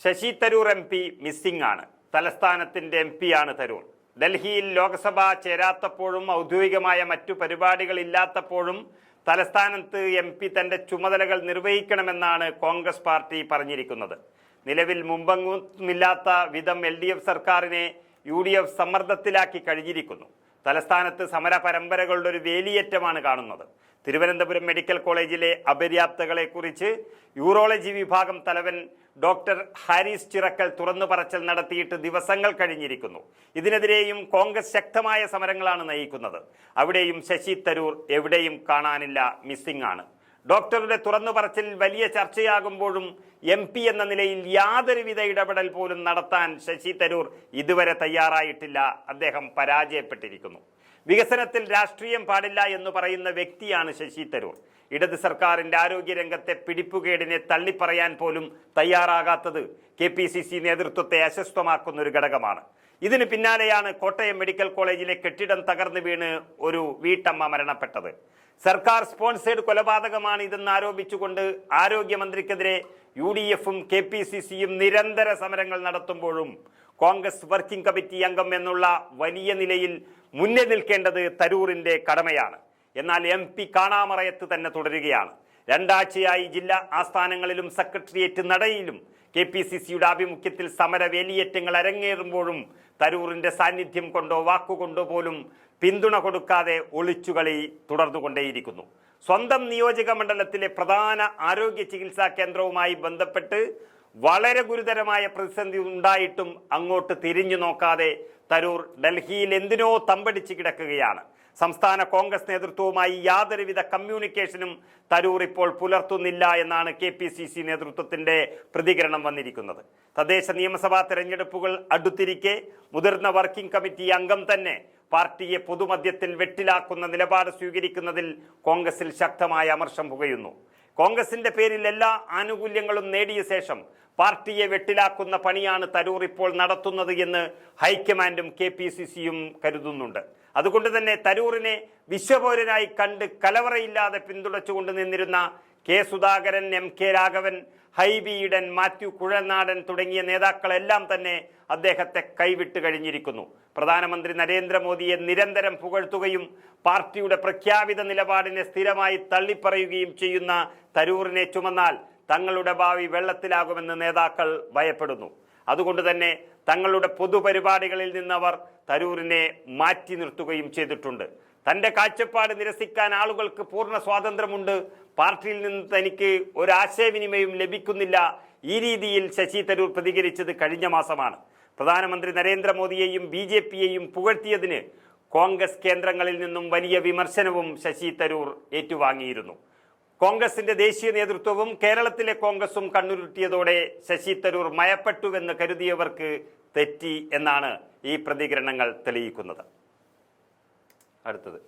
Sasi Tharoor MP missing ആണ്. തലസ്ഥാനത്തിന്റെ MP ആണ് തരൂർ. ഡൽഹിയിൽ ലോക്സഭ ചേരാത്തപ്പോഴും ഔദ്യോഗികമായ മറ്റു പരിപാടികളില്ലാത്തപ്പോഴും തലസ്ഥാനത്ത് MP തന്റെ ചുമതലകൾ നിർവഹിക്കണമെന്നാണ് കോൺഗ്രസ് പാർട്ടി പറഞ്ഞിരിക്കുന്നത്. നിലവിൽ മുമ്പെങ്ങുമില്ലാത്ത വിധം LDF സർക്കാരിനെ UDF സമ്മർദ്ദത്തിലാക്കി കഴിഞ്ഞിരിക്കുന്നു. തലസ്ഥാനത്ത് സമര പരമ്പരകളുടെ ഒരു വേലിയേറ്റമാണ് കാണുന്നത്. തിരുവനന്തപുരം മെഡിക്കൽ കോളേജിലെ അപര്യാപ്തകളെക്കുറിച്ച് യൂറോളജി വിഭാഗം തലവൻ ഡോക്ടർ ഹാരിസ് ചിറക്കൽ തുറന്നു പറച്ചൽ നടത്തിയിട്ട് ദിവസങ്ങൾ കഴിഞ്ഞിരിക്കുന്നു. ഇതിനെതിരെയും കോൺഗ്രസ് ശക്തമായ സമരങ്ങളാണ് നയിക്കുന്നത്. അവിടെയും ശശി തരൂർ എവിടെയും കാണാനില്ല, മിസ്സിംഗ് ആണ്. ഡോക്ടറുടെ തുറന്നു പറച്ചിൽ വലിയ ചർച്ചയാകുമ്പോഴും MP എന്ന നിലയിൽ യാതൊരുവിധ ഇടപെടൽ പോലും നടത്താൻ ശശി തരൂർ ഇതുവരെ തയ്യാറായിട്ടില്ല. അദ്ദേഹം പരാജയപ്പെട്ടിരിക്കുന്നു. വികസനത്തിൽ രാഷ്ട്രീയം പാടില്ല എന്ന് പറയുന്ന വ്യക്തിയാണ് ശശി തരൂർ. ഇടത് സർക്കാരിന്റെ ആരോഗ്യരംഗത്തെ പിടിപ്പുകേടിനെ തള്ളിപ്പറയാൻ പോലും തയ്യാറാകാത്തത് KPCC നേതൃത്വത്തെ അസ്വസ്ഥമാക്കുന്ന ഒരു ഘടകമാണ്. ഇതിന് പിന്നാലെയാണ് കോട്ടയം മെഡിക്കൽ കോളേജിലെ കെട്ടിടം തകർന്നു വീണ് ഒരു വീട്ടമ്മ മരണപ്പെട്ടത്. സർക്കാർ സ്പോൺസേഡ് കൊലപാതകമാണ് ഇതെന്ന് ആരോപിച്ചുകൊണ്ട് ആരോഗ്യമന്ത്രിക്കെതിരെ UDFും KPCCയും നിരന്തര സമരങ്ങൾ നടത്തുമ്പോഴും കോൺഗ്രസ് വർക്കിംഗ് കമ്മിറ്റി അംഗം എന്നുള്ള വലിയ നിലയിൽ മുന്നിൽ നിൽക്കേണ്ടത് തരൂറിന്റെ കടമയാണ്. എന്നാൽ MP കാണാമറയത്ത് തന്നെ തുടരുകയാണ്. രണ്ടാഴ്ചയായി ജില്ലാ ആസ്ഥാനങ്ങളിലും സെക്രട്ടേറിയറ്റ് നടയിലും KPCCയുടെ ആഭിമുഖ്യത്തിൽ സമര വേലിയേറ്റങ്ങൾ അരങ്ങേറുമ്പോഴും തരൂറിന്റെ സാന്നിധ്യം കൊണ്ടോ വാക്കുകൊണ്ടോ പോലും പിന്തുണ കൊടുക്കാതെ ഒളിച്ചുകളി തുടർന്നുകൊണ്ടേയിരിക്കുന്നു. സ്വന്തം നിയോജക മണ്ഡലത്തിലെ പ്രധാന ആരോഗ്യ ചികിത്സാ കേന്ദ്രവുമായി ബന്ധപ്പെട്ട് വളരെ ഗുരുതരമായ പ്രതിസന്ധി ഉണ്ടായിട്ടും അങ്ങോട്ട് തിരിഞ്ഞു നോക്കാതെ തരൂർ ഡൽഹിയിൽ എന്തിനോ തമ്പടിച്ച് കിടക്കുകയാണ്. സംസ്ഥാന കോൺഗ്രസ് നേതൃത്വവുമായി യാതൊരുവിധ കമ്മ്യൂണിക്കേഷനും തരൂർ ഇപ്പോൾ പുലർത്തുന്നില്ല എന്നാണ് KPCC നേതൃത്വത്തിന്റെ പ്രതികരണം വന്നിരിക്കുന്നത്. തദ്ദേശ നിയമസഭാ തെരഞ്ഞെടുപ്പുകൾ അടുത്തിരിക്കെ മുതിർന്ന വർക്കിംഗ് കമ്മിറ്റി അംഗം തന്നെ പാർട്ടിയെ പൊതുമധ്യത്തിൽ വെട്ടിലാക്കുന്ന നിലപാട് സ്വീകരിക്കുന്നതിൽ കോൺഗ്രസിൽ ശക്തമായ അമർഷം പുകയുന്നു. കോൺഗ്രസിന്റെ പേരിൽ എല്ലാ ആനുകൂല്യങ്ങളും നേടിയ ശേഷം പാർട്ടിയെ വെട്ടിലാക്കുന്ന പണിയാണ് തരൂർ ഇപ്പോൾ നടത്തുന്നത് എന്ന് ഹൈക്കമാൻഡും KPCCയും കരുതുന്നുണ്ട്. അതുകൊണ്ട് തന്നെ തരൂറിനെ വിശ്വപൗരനായി കണ്ട് കലവറയില്ലാതെ പിന്തുണച്ചുകൊണ്ട് നിന്നിരുന്ന K സുധാകരൻ, MK രാഘവൻ, ഹൈബി ഈഡൻ, മാത്യു കുഴൽനാടൻ തുടങ്ങിയ നേതാക്കളെല്ലാം തന്നെ അദ്ദേഹത്തെ കൈവിട്ട് കഴിഞ്ഞിരിക്കുന്നു. പ്രധാനമന്ത്രി നരേന്ദ്രമോദിയെ നിരന്തരം പുകഴ്ത്തുകയും പാർട്ടിയുടെ പ്രഖ്യാപിത നിലപാടിനെ സ്ഥിരമായി തള്ളിപ്പറയുകയും ചെയ്യുന്ന തരൂറിനെ ചുമന്നാൽ തങ്ങളുടെ ഭാവി വെള്ളത്തിലാകുമെന്ന് നേതാക്കൾ ഭയപ്പെടുന്നു. അതുകൊണ്ട് തന്നെ തങ്ങളുടെ പൊതുപരിപാടികളിൽ നിന്നവർ തരൂരിനെ മാറ്റി നിർത്തുകയും ചെയ്തിട്ടുണ്ട്. തൻ്റെ കാഴ്ചപ്പാട് നിരസിക്കാൻ ആളുകൾക്ക് പൂർണ്ണ സ്വാതന്ത്ര്യമുണ്ട്. പാർട്ടിയിൽ നിന്ന് തനിക്ക് ഒരു ആശയവിനിമയം ലഭിക്കുന്നില്ല. ഈ രീതിയിൽ ശശി തരൂർ പ്രതികരിച്ചത് കഴിഞ്ഞ മാസമാണ്. പ്രധാനമന്ത്രി നരേന്ദ്രമോദിയെയും BJPയെയും പുകഴ്ത്തിയതിന് കോൺഗ്രസ് കേന്ദ്രങ്ങളിൽ നിന്നും വലിയ വിമർശനവും ശശി തരൂർ ഏറ്റുവാങ്ങിയിരുന്നു. കോൺഗ്രസിന്റെ ദേശീയ നേതൃത്വവും കേരളത്തിലെ കോൺഗ്രസും കണ്ണുരുട്ടിയതോടെ ശശി തരൂർ മയപ്പെട്ടുവെന്ന് കരുതിയവർക്ക് തെറ്റി എന്നാണ് ഈ പ്രതികരണങ്ങൾ തെളിയിക്കുന്നത്. അടുത്തത്